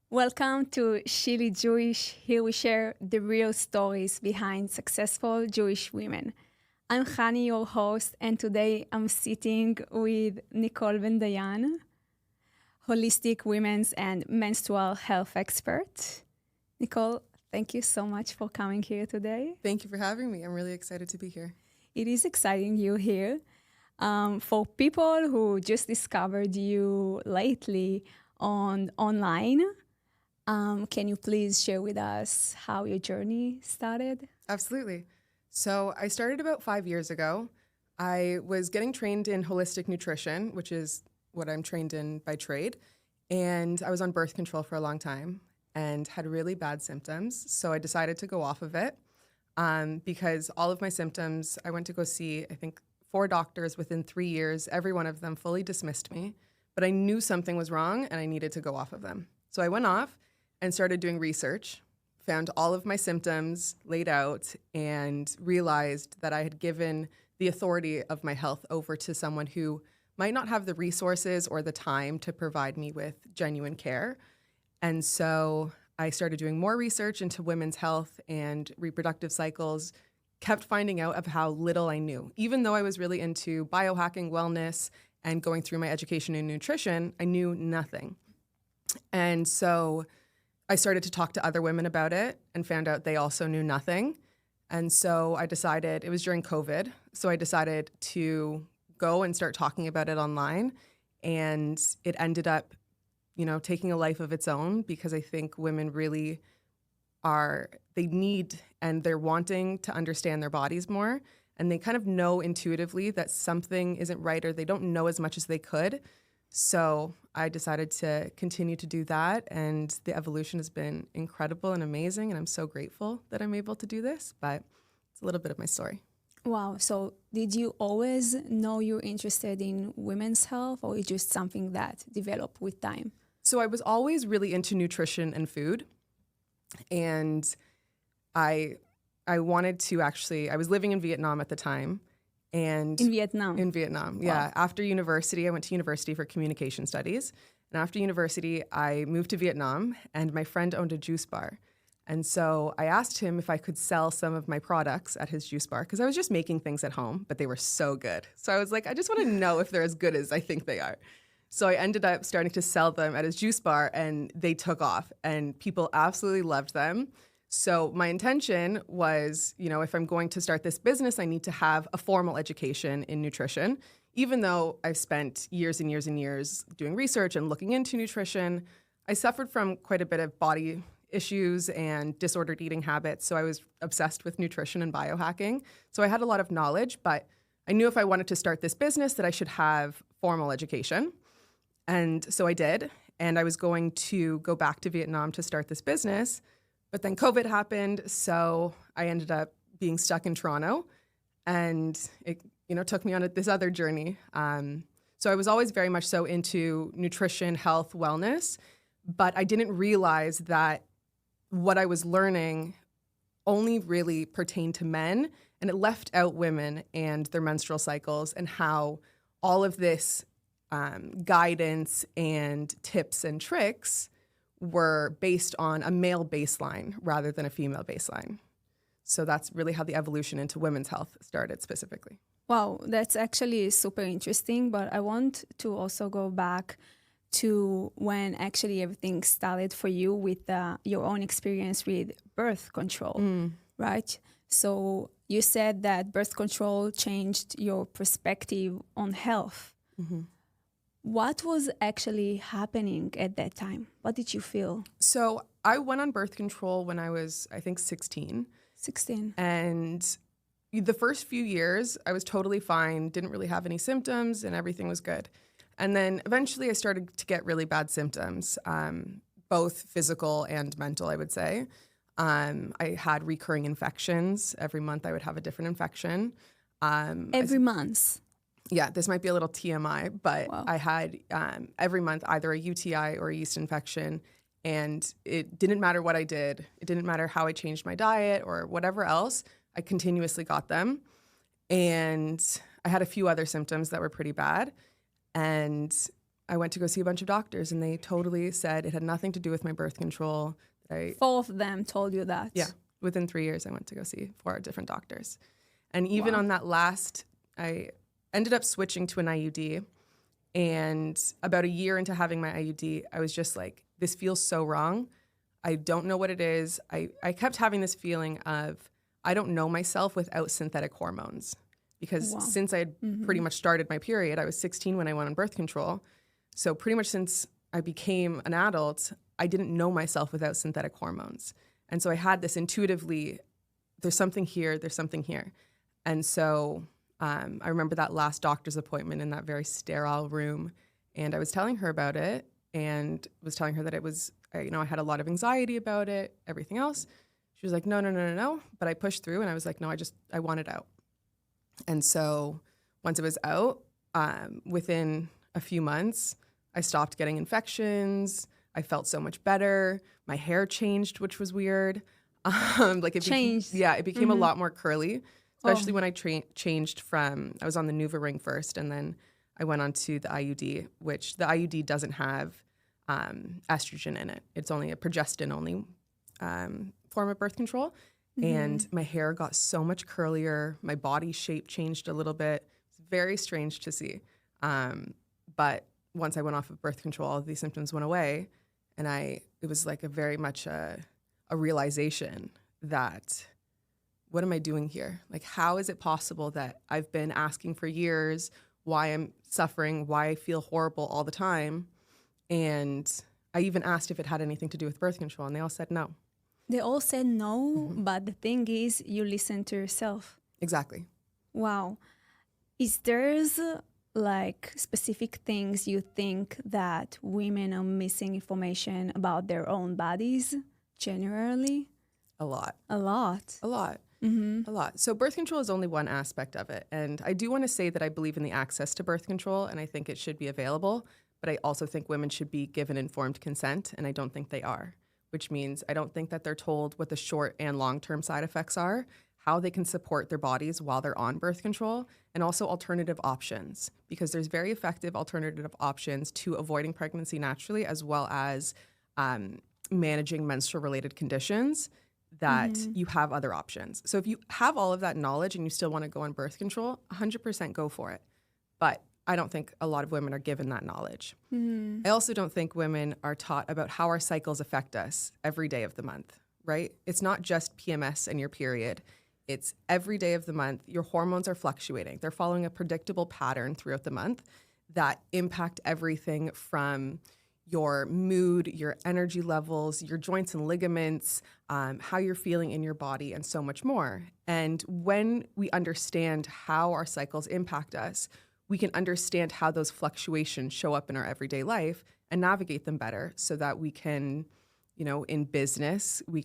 Welcome to Chili Jewish. Here we share the real stories behind successful Jewish women. I'm Hani, your host, and today I'm sitting with Nicole Bendayan, holistic women's and menstrual health expert. Nicole, thank you so much for coming here today. Thank you for having me. I'm really excited to be here. It is exciting you here. For people who just discovered you lately online, can you please share with us how your journey started? Absolutely. So I started about 5 years ago. I was getting trained in holistic nutrition, which is what I'm trained in by trade. And I was on birth control for a long time and had really bad symptoms. So I decided to go off of it because all of my symptoms, I went to go see, I think, 4 doctors within 3 years. Every one of them fully dismissed me. But I knew something was wrong and I needed to go off of them. So I went off and started doing research, found all of my symptoms laid out, and realized that I had given the authority of my health over to someone who might not have the resources or the time to provide me with genuine care. And so I started doing more research into women's health and reproductive cycles, kept finding out of how little I knew. Even though I was really into biohacking, wellness, and going through my education in nutrition, I knew nothing. And so I started to talk to other women about it and found out they also knew nothing. And so I decided, it was during COVID, so I decided to go and start talking about it online. And it ended up, taking a life of its own because I think women really they need and they're wanting to understand their bodies more. And they kind of know intuitively that something isn't right or they don't know as much as they could. So I decided to continue to do that, and the evolution has been incredible and amazing, and I'm so grateful that I'm able to do this, but it's a little bit of my story. Wow. So did you always know you're interested in women's health, or is it just something that developed with time? So I was always really into nutrition and food, and I wanted to I was living in Vietnam at the time. And in Vietnam? In Vietnam, yeah. Wow. After university, I went to university for communication studies. And after university, I moved to Vietnam, and my friend owned a juice bar. And so I asked him if I could sell some of my products at his juice bar, because I was just making things at home, but they were so good. So I was like, I just want to know if they're as good as I think they are. So I ended up starting to sell them at his juice bar, and they took off, and people absolutely loved them. So my intention was, if I'm going to start this business, I need to have a formal education in nutrition. Even though I've spent years and years and years doing research and looking into nutrition, I suffered from quite a bit of body issues and disordered eating habits. So I was obsessed with nutrition and biohacking. So I had a lot of knowledge, but I knew if I wanted to start this business that I should have formal education. And so I did. And I was going to go back to Vietnam to start this business. But then COVID happened, so I ended up being stuck in Toronto, and it, took me on this other journey. So I was always very much so into nutrition, health, wellness, but I didn't realize that what I was learning only really pertained to men, and it left out women and their menstrual cycles and how all of this guidance and tips and tricks were based on a male baseline rather than a female baseline. So that's really how the evolution into women's health started specifically. Wow, that's actually super interesting, but I want to also go back to when actually everything started for you with your own experience with birth control, right? So you said that birth control changed your perspective on health. Mm-hmm. What was actually happening at that time? What did you feel? So I went on birth control when I was, I think, 16. 16. And the first few years, I was totally fine, didn't really have any symptoms, and everything was good. And then eventually I started to get really bad symptoms, both physical and mental, I would say. I had recurring infections. Every month I would have a different infection. Every month? Yeah, this might be a little TMI, but wow. I had every month either a UTI or a yeast infection, and it didn't matter what I did. It didn't matter how I changed my diet or whatever else. I continuously got them, and I had a few other symptoms that were pretty bad. And I went to go see a bunch of doctors, and they totally said it had nothing to do with my birth control. Four of them told you that? Yeah. Within 3 years, I went to go see 4 different doctors. And even Wow. on that last, I ended up switching to an IUD. And about a year into having my IUD, I was just like, this feels so wrong. I don't know what it is. I kept having this feeling of, I don't know myself without synthetic hormones. Because Wow. since I had pretty much started my period, I was 16 when I went on birth control. So pretty much since I became an adult, I didn't know myself without synthetic hormones. And so I had this intuitively, there's something here, there's something here. And so I remember that last doctor's appointment in that very sterile room. And I was telling her about it and was telling her that it was, I had a lot of anxiety about it, everything else. She was like, no. But I pushed through and I was like, no, I want it out. And so once it was out, within a few months, I stopped getting infections. I felt so much better. My hair changed, which was weird. It Changed. It became a lot more curly, especially when I changed from, I was on the NuvaRing first, and then I went on to the IUD, which the IUD doesn't have estrogen in it. It's only a progestin-only form of birth control. And my hair got so much curlier. My body shape changed a little bit. It's very strange to see. But once I went off of birth control, all of these symptoms went away. And it was like a very much a realization that, what am I doing here? Like, how is it possible that I've been asking for years why I'm suffering, why I feel horrible all the time? And I even asked if it had anything to do with birth control, and they all said no. They all said no, but the thing is, you listen to yourself. Exactly. Wow. Is there's like specific things you think that women are missing information about their own bodies generally? A lot. A lot. A lot. A lot. So birth control is only one aspect of it. And I do want to say that I believe in the access to birth control, and I think it should be available. But I also think women should be given informed consent, and I don't think they are. Which means I don't think that they're told what the short and long-term side effects are, how they can support their bodies while they're on birth control, and also alternative options, because there's very effective alternative options to avoiding pregnancy naturally, as well as managing menstrual-related conditions, that you have other options. So if you have all of that knowledge and you still want to go on birth control, 100% go for it. But I don't think a lot of women are given that knowledge. I also don't think women are taught about how our cycles affect us every day of the month, right? It's not just PMS and your period. It's every day of the month. Your hormones are fluctuating. They're following a predictable pattern throughout the month that impact everything from your mood, your energy levels, your joints and ligaments, how you're feeling in your body, and so much more. And when we understand how our cycles impact us, we can understand how those fluctuations show up in our everyday life and navigate them better, so that we can, in business, we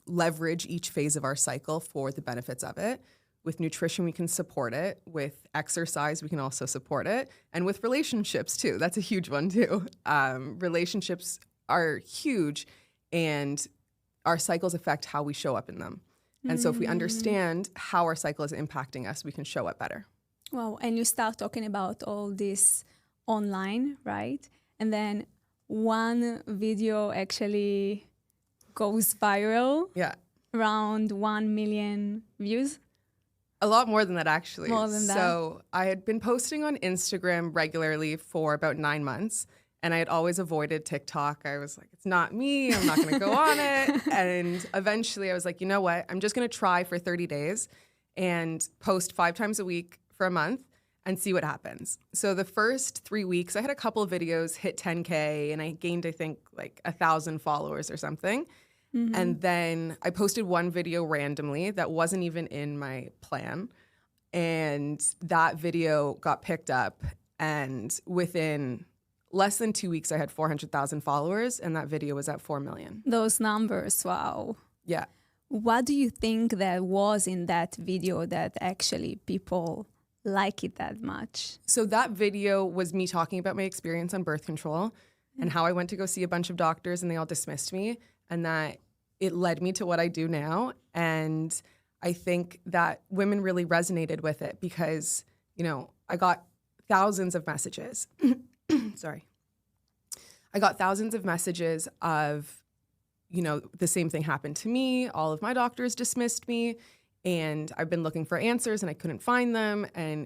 leverage each phase of our cycle for the benefits of it. With nutrition, we can support it. With exercise, we can also support it. And with relationships, too. That's a huge one, too. Relationships are huge, and our cycles affect how we show up in them. And so if we understand how our cycle is impacting us, we can show up better. Wow. And you start talking about all this online, right? And then one video actually goes viral. Yeah. Around 1 million views. A lot more than that, actually. More than that. So I had been posting on Instagram regularly for about 9 months, and I had always avoided TikTok. I was like, it's not me. I'm not going to go on it. And eventually I was like, you know what? I'm just going to try for 30 days and post 5 times a week for a month and see what happens. So the first 3 weeks, I had a couple of videos hit 10K, and I gained, I think, like 1,000 followers or something. And then I posted one video randomly that wasn't even in my plan. And that video got picked up. And within less than 2 weeks, I had 400,000 followers, and that video was at 4 million. Those numbers, wow. Yeah. What do you think that was in that video that actually people like it that much? So that video was me talking about my experience on birth control and how I went to go see a bunch of doctors and they all dismissed me, and that it led me to what I do now. And I think that women really resonated with it because, I got thousands of messages. Sorry. I got thousands of messages of, the same thing happened to me. All of my doctors dismissed me, and I've been looking for answers and I couldn't find them. And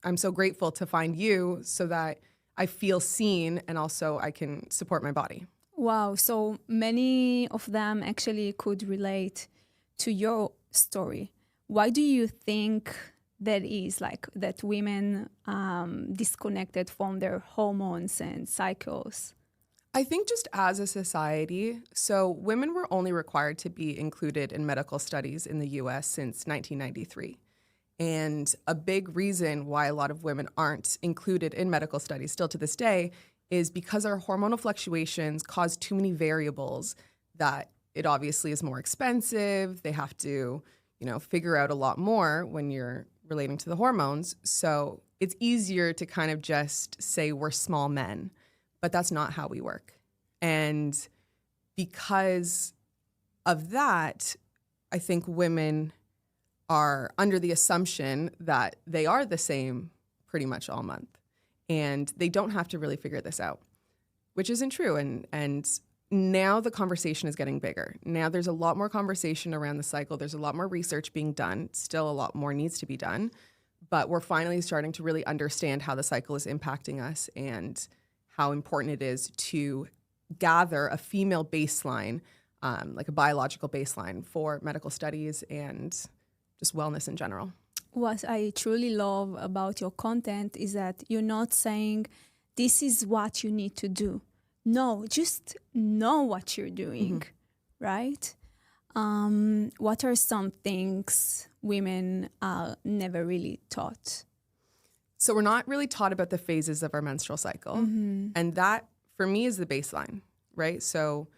I'm so grateful to find you so that I feel seen and also I can support my body. Wow. So many of them actually could relate to your story. Why do you think that is, like, that women disconnected from their hormones and cycles? I think just as a society, so women were only required to be included in medical studies in the US since 1993. And a big reason why a lot of women aren't included in medical studies still to this day is because our hormonal fluctuations cause too many variables that it obviously is more expensive. They have to, figure out a lot more when you're relating to the hormones. So it's easier to kind of just say we're small men. But that's not how we work. And because of that, I think women are under the assumption that they are the same pretty much all month. And they don't have to really figure this out, which isn't true. And now the conversation is getting bigger. Now there's a lot more conversation around the cycle. There's a lot more research being done. Still a lot more needs to be done. But we're finally starting to really understand how the cycle is impacting us and how important it is to gather a female baseline, like a biological baseline for medical studies and just wellness in general. What I truly love about your content is that you're not saying this is what you need to do. No, just know what you're doing, right? What are some things women are never really taught? So we're not really taught about the phases of our menstrual cycle. And that, for me, is the baseline, right? So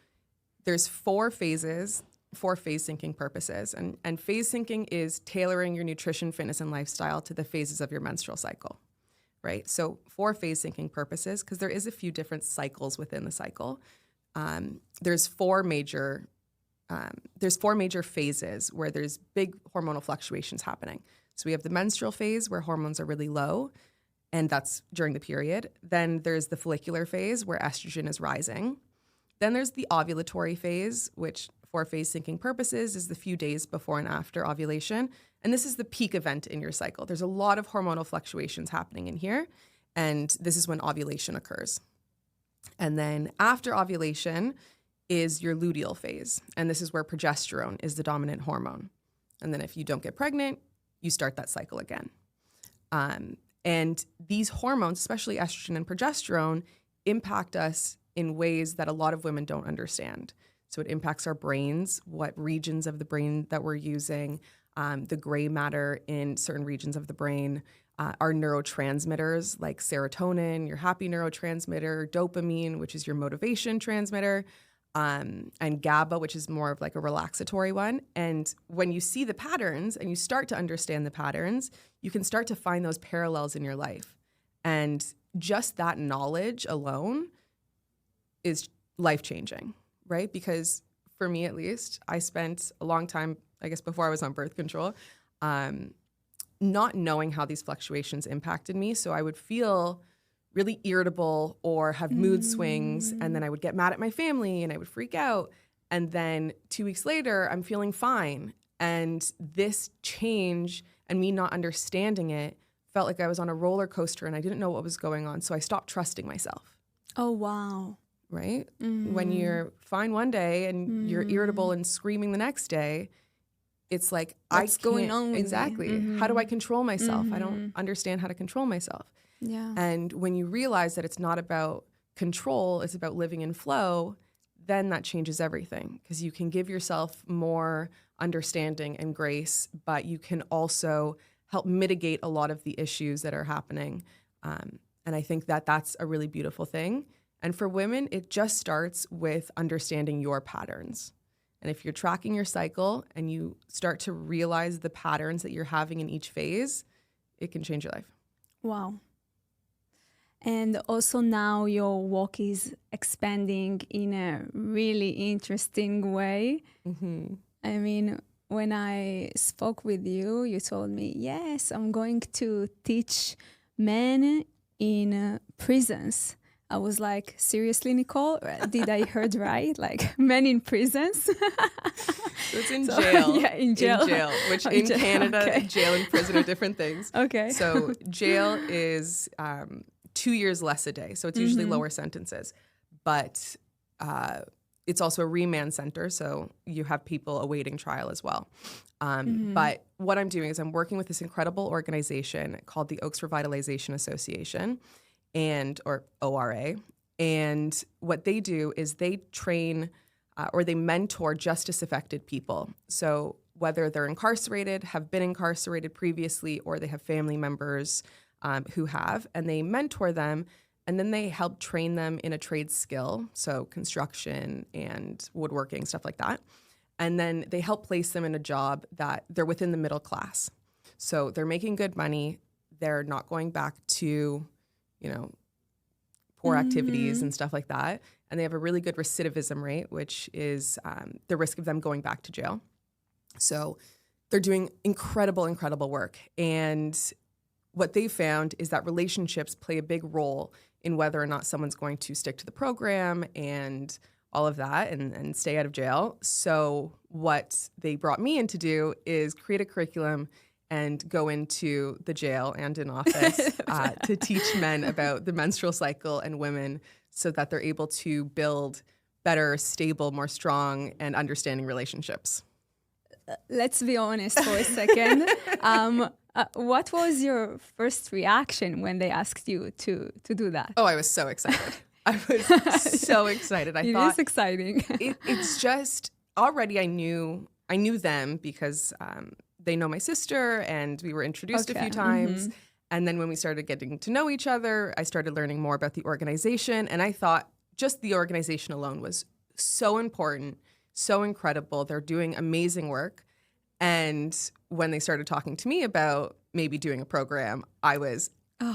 there's 4 phases for phase syncing purposes. And phase syncing is tailoring your nutrition, fitness, and lifestyle to the phases of your menstrual cycle, right? So for phase syncing purposes, because there is a few different cycles within the cycle, there's four major phases where there's big hormonal fluctuations happening. So we have the menstrual phase where hormones are really low, and that's during the period. Then there's the follicular phase where estrogen is rising. Then there's the ovulatory phase, which for phase syncing purposes is the few days before and after ovulation. And this is the peak event in your cycle. There's a lot of hormonal fluctuations happening in here, and this is when ovulation occurs. And then after ovulation is your luteal phase, and this is where progesterone is the dominant hormone. And then if you don't get pregnant, you start that cycle again. And these hormones, especially estrogen and progesterone, impact us in ways that a lot of women don't understand. So it impacts our brains, what regions of the brain that we're using, the gray matter in certain regions of the brain, our neurotransmitters like serotonin, your happy neurotransmitter, dopamine, which is your motivation transmitter, and GABA, which is more of like a relaxatory one. And when you see the patterns and you start to understand the patterns, you can start to find those parallels in your life. And just that knowledge alone is life-changing, right? Because for me, at least, I spent a long time, I guess before I was on birth control, not knowing how these fluctuations impacted me. So I would feel really irritable or have mood swings, and then I would get mad at my family and I would freak out. And then 2 weeks later, I'm feeling fine. And this change and me not understanding it felt like I was on a roller coaster and I didn't know what was going on. So I stopped trusting myself. Oh, wow. Right? When you're fine one day and you're irritable and screaming the next day, it's like, what's going on with exactly. me? How do I control myself? I don't understand how to control myself. Yeah. And when you realize that it's not about control, it's about living in flow, then that changes everything, because you can give yourself more understanding and grace, but you can also help mitigate a lot of the issues that are happening. And I think that that's a really beautiful thing. And for women, it just starts with understanding your patterns. And if you're tracking your cycle and you start to realize the patterns that you're having in each phase, it can change your life. Wow. And also now your work is expanding in a really interesting way. I mean, when I spoke with you, you told me, yes, I'm going to teach men in prisons. I was like, seriously, Nicole? Did I heard right? Like men in prisons? So it's in jail. Yeah, in jail. In jail, which in Canada, jail and prison are different things. Okay. So jail is 2 years less a day. So it's usually lower sentences. But it's also a remand center. So you have people awaiting trial as well. But what I'm doing is I'm working with this incredible organization called the Oaks Revitalization Association, or ORA. And what they do is they train or they mentor justice-affected people. So whether they're incarcerated, have been incarcerated previously, or they have family members who have, and they mentor them, and then they help train them in a trade skill, so construction and woodworking, stuff like that. And then they help place them in a job that they're within the middle class. So they're making good money. They're not going back to, poor activities and stuff like that. And they have a really good recidivism rate, which is the risk of them going back to jail. So they're doing incredible, incredible work. And what they found is that relationships play a big role in whether or not someone's going to stick to the program and all of that and stay out of jail. So what they brought me in to do is create a curriculum and go into the jail and in office to teach men about the menstrual cycle and women so that they're able to build better, stable, more strong, and understanding relationships. Let's be honest for a second. What was your first reaction when they asked you to do that? Oh, I was so excited. I was so excited. I thought it is exciting. It's just already I knew them because they know my sister and we were introduced a few times. And then when we started getting to know each other, I started learning more about the organization. And I thought just the organization alone was so important, so incredible. They're doing amazing work. And when they started talking to me about maybe doing a program, I was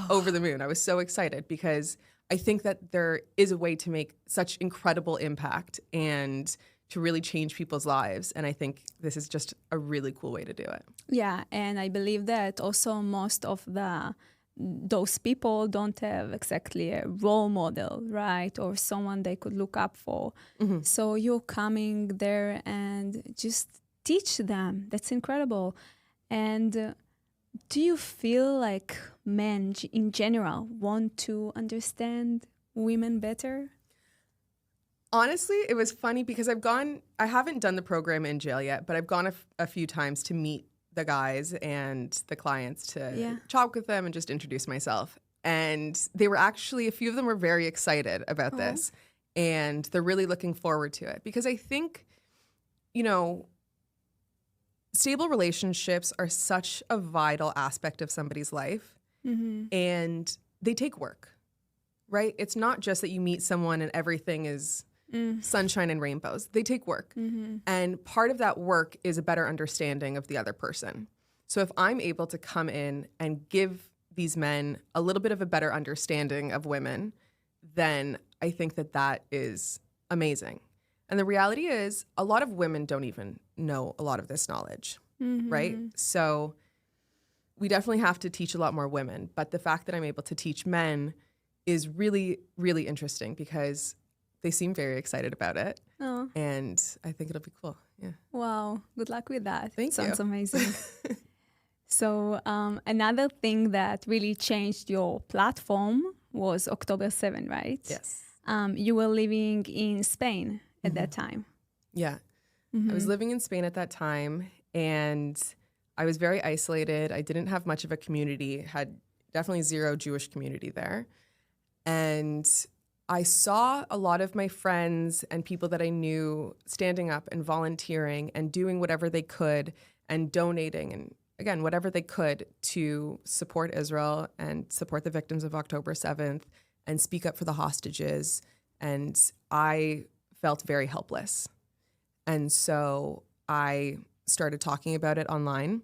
over the moon. I was so excited because I think that there is a way to make such incredible impact and to really change people's lives. And I think this is just a really cool way to do it. Yeah, and I believe that also most of those people don't have exactly a role model, right? Or someone they could look up for. So you're coming there and just teach them. That's incredible. And do you feel like men in general want to understand women better? Honestly, it was funny because I haven't done the program in jail yet, but I've gone a few times to meet the guys and the clients to talk with them and just introduce myself. And they were actually, a few of them were very excited about this. And they're really looking forward to it because I think, stable relationships are such a vital aspect of somebody's life. And they take work, right? It's not just that you meet someone and everything is sunshine and rainbows. They take work. And part of that work is a better understanding of the other person. So if I'm able to come in and give these men a little bit of a better understanding of women, then I think that is amazing. And the reality is a lot of women don't even know a lot of this knowledge, right? So we definitely have to teach a lot more women. But the fact that I'm able to teach men is really, really interesting because they seem very excited about it. And I think it'll be cool. Yeah. Wow. Good luck with that. Thank you. Sounds amazing. So another thing that really changed your platform was October 7, right? Yes. You were living in Spain at that time. Yeah. I was living in Spain at that time and I was very isolated. I didn't have much of a community, had definitely zero Jewish community there. And I saw a lot of my friends and people that I knew standing up and volunteering and doing whatever they could and donating and, again, whatever they could to support Israel and support the victims of October 7th and speak up for the hostages. And I felt very helpless. And so I started talking about it online.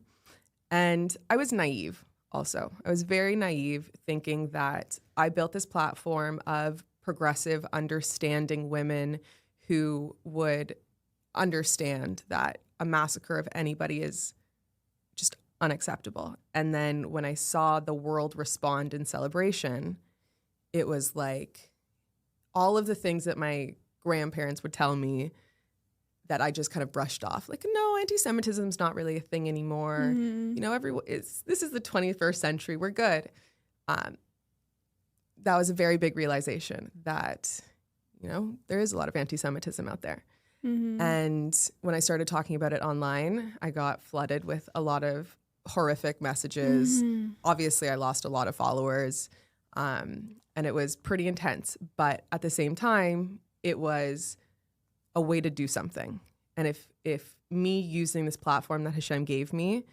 And I was naive also. I was very naive thinking that I built this platform of progressive, understanding women who would understand that a massacre of anybody is just unacceptable. And then when I saw the world respond in celebration, it was like all of the things that my grandparents would tell me that I just kind of brushed off. Like, no, anti-Semitism is not really a thing anymore. You know, this is the 21st century. We're good. That was a very big realization that, you know, there is a lot of anti-Semitism out there. And when I started talking about it online, I got flooded with a lot of horrific messages. Obviously, I lost a lot of followers, and it was pretty intense. But at the same time, it was a way to do something. And if me using this platform that Hashem gave me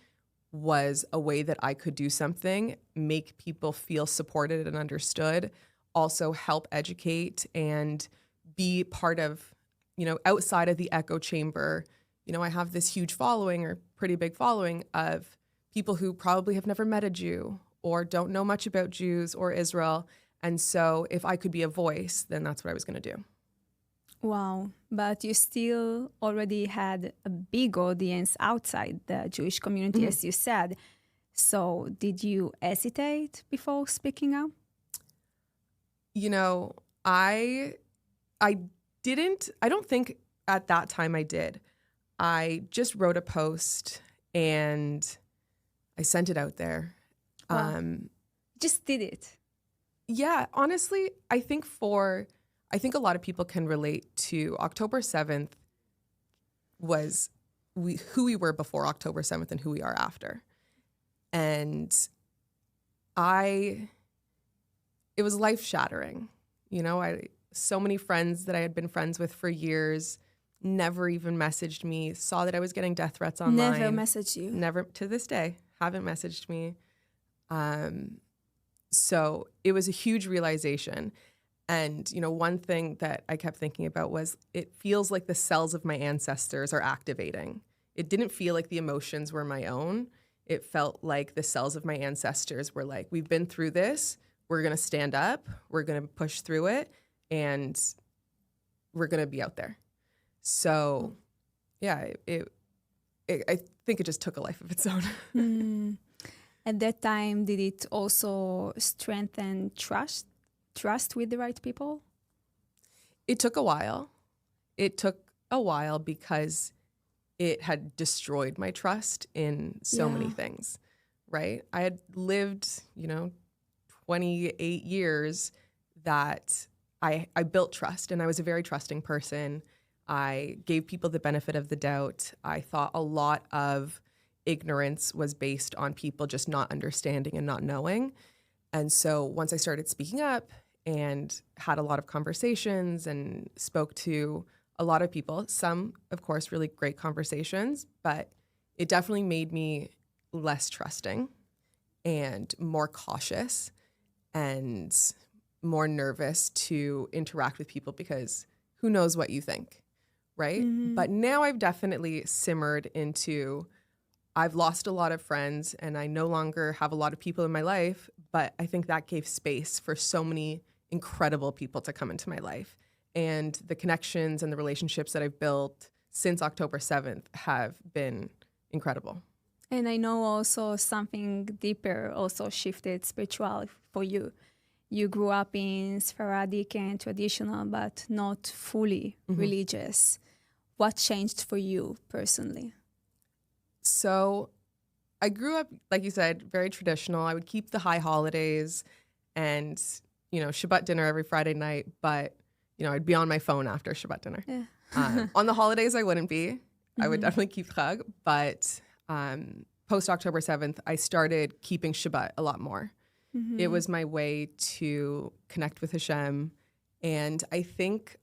was a way that I could do something, make people feel supported and understood, also help educate and be part of, you know, outside of the echo chamber. You know, I have this huge following or pretty big following of people who probably have never met a Jew or don't know much about Jews or Israel. And so if I could be a voice, then that's what I was going to do. Wow. But you still already had a big audience outside the Jewish community, as you said. So did you hesitate before speaking up? You know, I don't think at that time I did. I just wrote a post and I sent it out there. Wow. Just did it. Yeah, honestly, I think a lot of people can relate to October 7th was who we were before October 7th and who we are after. And it was life-shattering. You know, so many friends that I had been friends with for years never even messaged me, saw that I was getting death threats online. Never messaged you. Never, to this day, haven't messaged me. So it was a huge realization. And, you know, one thing that I kept thinking about was it feels like the cells of my ancestors are activating. It didn't feel like the emotions were my own. It felt like the cells of my ancestors were like, we've been through this. We're going to stand up. We're going to push through it. And we're going to be out there. So, yeah, I think it just took a life of its own. At that time, did it also strengthen trust with the right people? It took a while. It took a while because it had destroyed my trust in so many things, right? I had lived, 28 years that I built trust, and I was a very trusting person. I gave people the benefit of the doubt. I thought a lot of ignorance was based on people just not understanding and not knowing. And so once I started speaking up and had a lot of conversations and spoke to a lot of people, some, of course, really great conversations, but it definitely made me less trusting and more cautious and more nervous to interact with people because who knows what you think, right? But now I've definitely simmered into, I've lost a lot of friends and I no longer have a lot of people in my life, but I think that gave space for so many incredible people to come into my life. And the connections and the relationships that I've built since October 7th have been incredible. And I know also something deeper also shifted spirituality for you. You grew up in Sephardic and traditional, but not fully religious. What changed for you personally? So I grew up, like you said, very traditional. I would keep the high holidays and, Shabbat dinner every Friday night, but, I'd be on my phone after Shabbat dinner. Yeah. On the holidays, I wouldn't be. I would definitely keep Chag, but post October 7th, I started keeping Shabbat a lot more. It was my way to connect with Hashem. And I think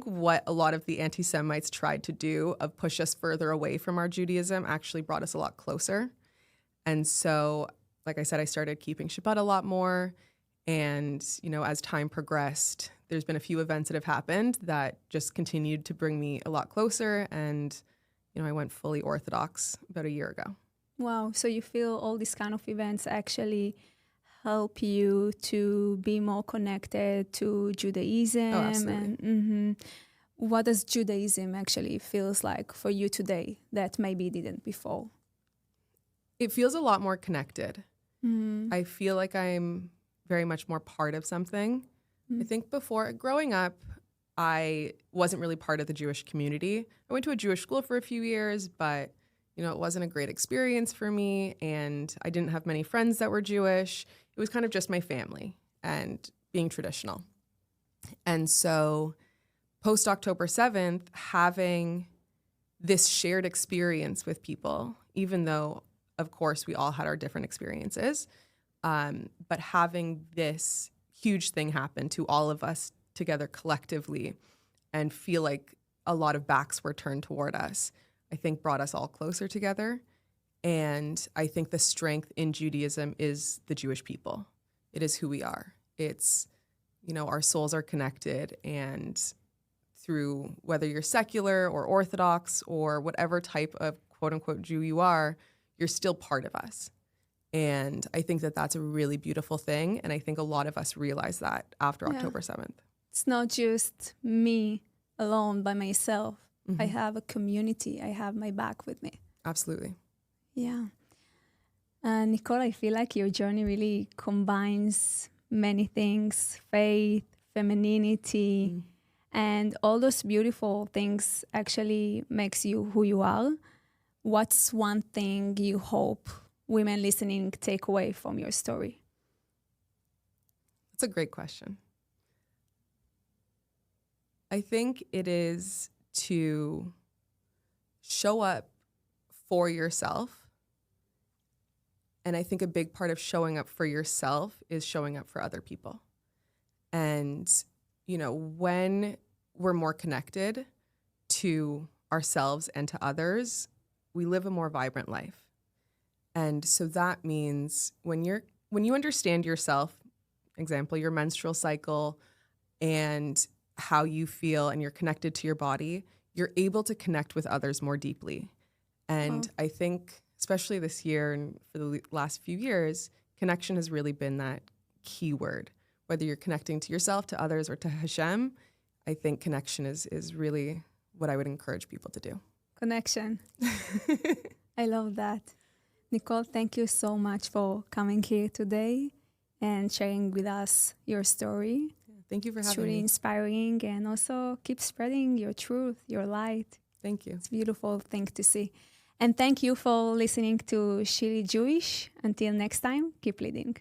what a lot of the anti-Semites tried to do of push us further away from our Judaism actually brought us a lot closer. And so, like I said, I started keeping Shabbat a lot more. And, as time progressed, there's been a few events that have happened that just continued to bring me a lot closer. And, I went fully Orthodox about a year ago. Wow. So you feel all these kind of events actually help you to be more connected to Judaism? Oh, absolutely. And what does Judaism actually feels like for you today that maybe didn't before? It feels a lot more connected. Mm. I feel like I'm very much more part of something. I think before growing up, I wasn't really part of the Jewish community. I went to a Jewish school for a few years, but it wasn't a great experience for me, and I didn't have many friends that were Jewish. It was kind of just my family and being traditional. And so post October 7th, having this shared experience with people, even though, of course, we all had our different experiences, but having this huge thing happen to all of us together collectively and feel like a lot of backs were turned toward us, I think brought us all closer together. And I think the strength in Judaism is the Jewish people. It is who we are. It's, our souls are connected, and through whether you're secular or Orthodox or whatever type of quote unquote Jew you are, you're still part of us. And I think that that's a really beautiful thing. And I think a lot of us realize that after October 7th. It's not just me alone by myself. I have a community. I have my back with me. Absolutely. Yeah. Nicole, I feel like your journey really combines many things: faith, femininity, and all those beautiful things actually makes you who you are. What's one thing you hope women listening take away from your story? That's a great question. I think it is to show up for yourself. And I think a big part of showing up for yourself is showing up for other people. And, when we're more connected to ourselves and to others, we live a more vibrant life. And so that means when you understand yourself, example, your menstrual cycle and how you feel, and you're connected to your body, you're able to connect with others more deeply. And I think, especially this year and for the last few years, connection has really been that key word. Whether you're connecting to yourself, to others, or to Hashem, I think connection is really what I would encourage people to do. Connection. I love that. Nicole, thank you so much for coming here today and sharing with us your story. Thank you for having me. It's really me. inspiring, and also keep spreading your truth, your light. Thank you. It's a beautiful thing to see. And thank you for listening to Shiri Jewish. Until next time, keep leading.